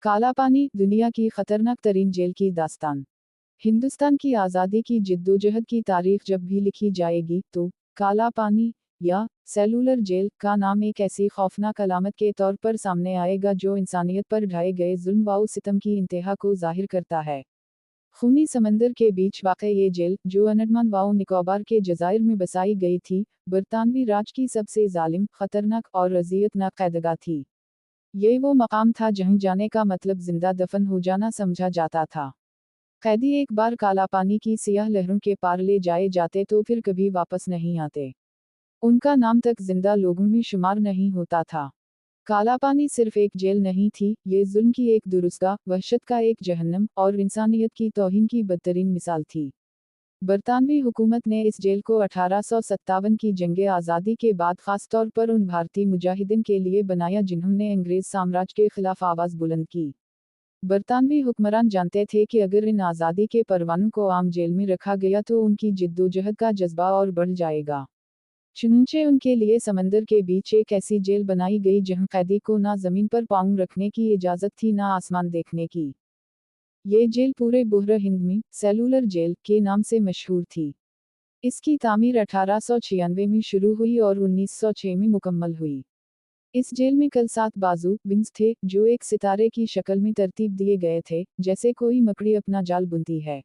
काला पानी, दुनिया की खतरनाक तरीन जेल की दास्तान। हिंदुस्तान की आज़ादी की जिद्दोजहद की तारीख जब भी लिखी जाएगी तो काला पानी या सेलुलर जेल का नाम एक ऐसी खौफनाक अलामत के तौर पर सामने आएगा जो इंसानियत पर ढाए गए जुल्म व सितम की इंतहा को जाहिर करता है। खूनी समंदर के बीच वाक़ ये जेल, जो अंडमान व निकोबार के जज़ायर में बसाई गई थी, बरतानवी राज की सबसे जालिम, खतरनाक और अज़ियतनाक कैदगाह थी। ये वो मकाम था जहाँ जाने का मतलब जिंदा दफन हो जाना समझा जाता था। कैदी एक बार काला पानी की सियाह लहरों के पार ले जाए जाते तो फिर कभी वापस नहीं आते। उनका नाम तक जिंदा लोगों में शुमार नहीं होता था। काला पानी सिर्फ एक जेल नहीं थी, ये जुल्म की एक दुरुस्तगाह, वहशत का एक जहन्नम और इंसानियत की तौहीन की बदतरीन मिसाल थी। बरतानवी हुकूमत ने इस जेल को 1857 की जंगे आज़ादी के बाद खास तौर पर उन भारतीय मुजाहिदीन के लिए बनाया जिन्होंने अंग्रेज साम्राज्य के खिलाफ आवाज़ बुलंद की। बरतानवी हुक्मरान जानते थे कि अगर इन आज़ादी के परवानों को आम जेल में रखा गया तो उनकी जिद्दोजहद का जज्बा और बढ़ जाएगा। चुनांचे उनके लिए समंदर के बीच एक ऐसी जेल बनाई गई जहां कैदी को ना जमीन पर पाँव रखने की इजाज़त थी ना आसमान देखने की। ये जेल पूरे बुहर हिंद में सेलुलर जेल के नाम से मशहूर थी। इसकी तामीर 1896 में शुरू हुई और 1906 में मुकम्मल हुई। इस जेल में कल 7 बाजू विंग्स थे, जो एक सितारे की शक्ल में तरतीब दिए गए थे, जैसे कोई मकड़ी अपना जाल बुनती है।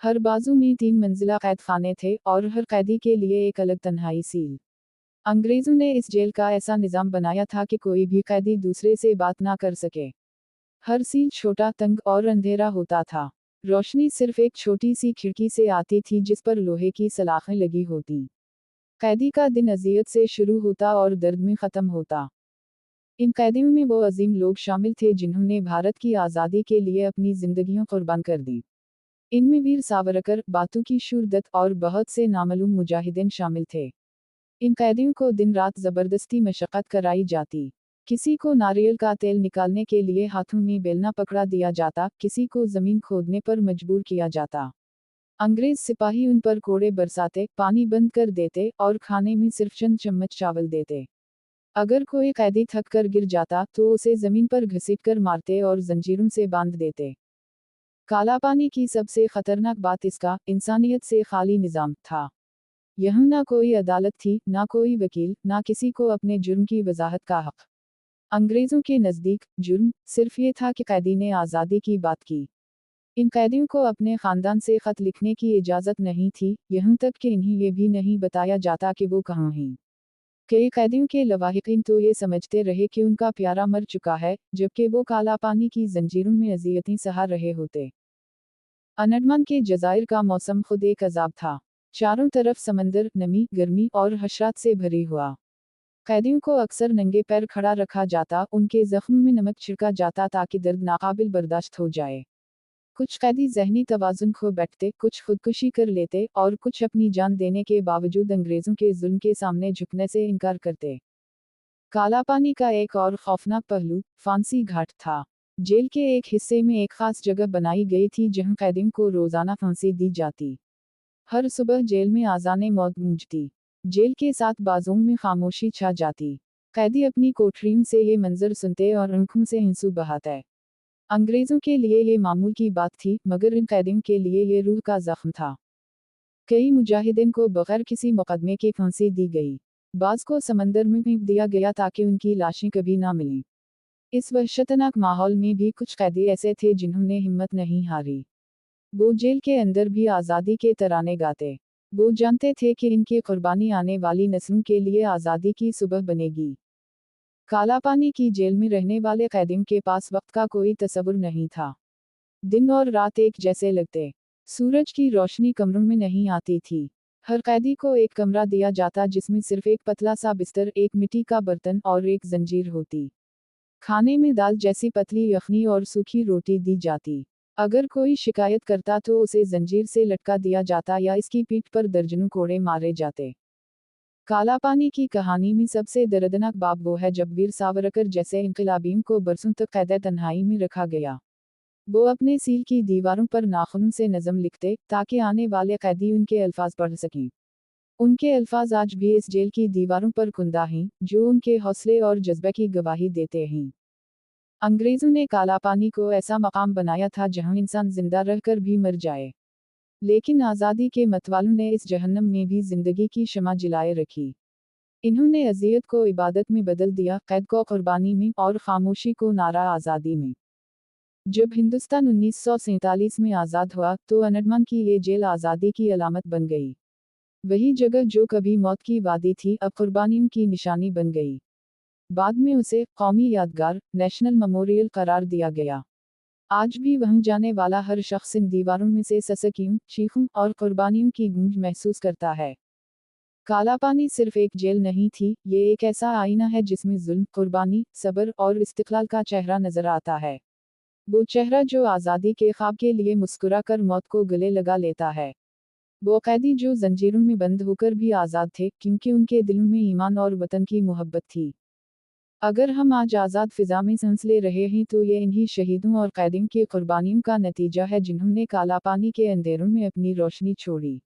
हर बाजू में 3 मंजिला कैद खाने थे और हर कैदी के लिए एक अलग तन्हाई सील। अंग्रेजों ने इस जेल का ऐसा निज़ाम बनाया था कि कोई भी कैदी दूसरे से बात ना कर सके। हर सील छोटा, तंग और अंधेरा होता था। रोशनी सिर्फ एक छोटी सी खिड़की से आती थी जिस पर लोहे की सलाखें लगी होती। कैदी का दिन अजियत से शुरू होता और दर्द में ख़त्म होता। इन कैदियों में वो अजीम लोग शामिल थे जिन्होंने भारत की आज़ादी के लिए अपनी जिंदगियां कुर्बान कर दी। इनमें वीर सावरकर, बातू की शूरदत्त और बहुत से नामालूम मुजाहिदीन शामिल थे। इन कैदियों को दिन रात ज़बरदस्ती मशक्क़त कराई जाती। किसी को नारियल का तेल निकालने के लिए हाथों में बेलना पकड़ा दिया जाता, किसी को ज़मीन खोदने पर मजबूर किया जाता। अंग्रेज सिपाही उन पर कोड़े बरसाते, पानी बंद कर देते और खाने में सिर्फ चंद चम्मच चावल देते। अगर कोई कैदी थक कर गिर जाता तो उसे जमीन पर घसीटकर मारते और जंजीरों से बांध देते। काला पानी की सबसे खतरनाक बात इसका इंसानियत से खाली निज़ाम था। यहाँ ना कोई अदालत थी, ना कोई वकील, ना किसी को अपने जुर्म की वजाहत का हक। अंग्रेजों के नज़दीक जुर्म सिर्फ ये था कि कैदी ने आज़ादी की बात की। इन कैदियों को अपने ख़ानदान से ख़त लिखने की इजाज़त नहीं थी, यहाँ तक कि इन्हें ये भी नहीं बताया जाता कि वो कहाँ हैं। कई कैदियों के लवाहिकीन तो ये समझते रहे कि उनका प्यारा मर चुका है, जबकि वो काला पानी की जंजीरों में अजियतें सहा रहे होते। अंडमान के जज़ायर का मौसम खुद एक अजाब था। चारों तरफ समंदर, नमी, गर्मी और हशरात से भरी हुआ। कैदियों को अक्सर नंगे पैर खड़ा रखा जाता, उनके जख्म में नमक छिड़का जाता ताकि दर्द नाकाबिल बर्दाश्त हो जाए। कुछ कैदी ज़हनी तवाज़ुन खो बैठते, कुछ खुदकुशी कर लेते और कुछ अपनी जान देने के बावजूद अंग्रेज़ों के जुल्म के सामने झुकने से इनकार करते। काला पानी का एक और खौफनाक पहलू फांसी घाट था। जेल के एक हिस्से में एक खास जगह बनाई गई थी जहां कैदियों को रोज़ाना फांसी दी जाती। हर सुबह जेल में आज़ाने मौत गूंजती। जेल के 7 बाजुओं में खामोशी छा जाती। कैदी अपनी कोठरियों से ये मंजर सुनते और आंखों से आंसू बहाते। अंग्रेजों के लिए ये मामूल की बात थी, मगर इन कैदियों के लिए ये रूह का जख्म था। कई मुजाहिदीन को बगैर किसी मुकदमे के फांसी दी गई। बाज़ को समंदर में फेंक दिया गया ताकि उनकी लाशें कभी ना मिलें। इस वहशतनाक माहौल में भी कुछ कैदी ऐसे थे जिन्होंने हिम्मत नहीं हारी। वो जेल के अंदर भी आज़ादी के तराने गाते। वो जानते थे कि इनकी कुर्बानी आने वाली नस्लों के लिए आज़ादी की सुबह बनेगी। काला पानी की जेल में रहने वाले कैदियों के पास वक्त का कोई तसव्वुर नहीं था। दिन और रात एक जैसे लगते। सूरज की रोशनी कमरों में नहीं आती थी। हर कैदी को एक कमरा दिया जाता जिसमें सिर्फ एक पतला सा बिस्तर, एक मिट्टी का बर्तन और एक जंजीर होती। खाने में दाल जैसी पतली यखनी और सूखी रोटी दी जाती। अगर कोई शिकायत करता तो उसे जंजीर से लटका दिया जाता या इसकी पीठ पर दर्जनों कोड़े मारे जाते। काला पानी की कहानी में सबसे दर्दनाक बाब वो है जब वीर सावरकर जैसे इनकलाबियों को बरसों तक कैद तन्हाई में रखा गया। वो अपने सील की दीवारों पर नाखूनों से नज़म लिखते ताकि आने वाले कैदी उनके अल्फाज पढ़ सकें। उनके अल्फाज आज भी इस जेल की दीवारों पर कुंदा हैं, जो उनके हौसले और जज्बे की गवाही देते हैं। अंग्रेजों ने काला पानी को ऐसा मकाम बनाया था जहां इंसान जिंदा रहकर भी मर जाए। लेकिन आज़ादी के मतवालों ने इस जहन्नम में भी जिंदगी की शमा जलाए रखी। इन्होंने अजियत को इबादत में बदल दिया, कैद को कुर्बानी में और खामोशी को नारा आज़ादी में। जब हिंदुस्तान 1947 में आज़ाद हुआ तो अंडमान की ये जेल आज़ादी की अलामत बन गई। वही जगह जो कभी मौत की वादी थी अब कुर्बानियों की निशानी बन गई। बाद में उसे कौमी यादगार, नेशनल मेमोरियल करार दिया गया। आज भी वहां जाने वाला हर शख्स इन दीवारों में से ससकियों, चीखों और कुर्बानियों की गूंज महसूस करता है। काला पानी सिर्फ एक जेल नहीं थी, ये एक ऐसा आईना है जिसमें जुल्म, कुर्बानी, सब्र और इस्तिक़लाल का चेहरा नजर आता है। वो चेहरा जो आज़ादी के ख्वाब के लिए मुस्कुरा कर मौत को गले लगा लेता है। वो कैदी जो जंजीरों में बंद होकर भी आज़ाद थे, क्योंकि उनके दिलों में ईमान और वतन की मोहब्बत थी। अगर हम आज आज़ाद फिजा में सांस ले रहे हैं तो ये इन्हीं शहीदों और कैदियों की कुर्बानियों का नतीजा है जिन्होंने काला पानी के अंधेरों में अपनी रोशनी छोड़ी।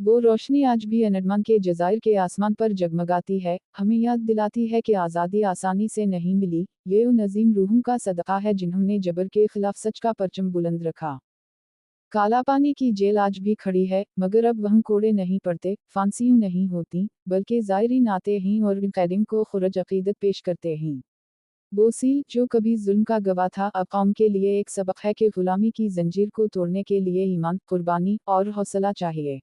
वो रोशनी आज भी अंडमान के जज़ायर के आसमान पर जगमगाती है, हमें याद दिलाती है कि आज़ादी आसानी से नहीं मिली, ये उन अजीम रूहों का सदका है जिन्होंने जबर के खिलाफ सच का परचम बुलंद रखा। काला पानी की जेल आज भी खड़ी है, मगर अब वहाँ कोड़े नहीं पड़ते, फांसियाँ नहीं होती, बल्कि ज़ायरीन आते हैं और इन कैदियों को खुरज अक़ीदत पेश करते हैं। वो सील जो कभी जुल्म का गवाह था अब कौम के लिए एक सबक है कि गुलामी की जंजीर को तोड़ने के लिए ईमान, कुर्बानी और हौसला चाहिए।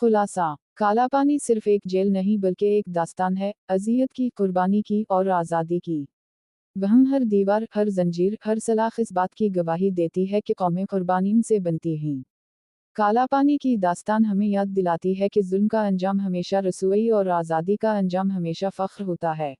खुलासा: काला पानी सिर्फ एक जेल नहीं बल्कि एक दास्तान है, अज़ियत की, कुर्बानी की और आज़ादी की। वहाँ हर दीवार, हर जंजीर, हर सलाख इस बात की गवाही देती है कि कौमें कुर्बानियों से बनती हैं। काला पानी की दास्तान हमें याद दिलाती है कि जुल्म का अंजाम हमेशा रसूई और आज़ादी का अंजाम हमेशा फ़ख्र होता है।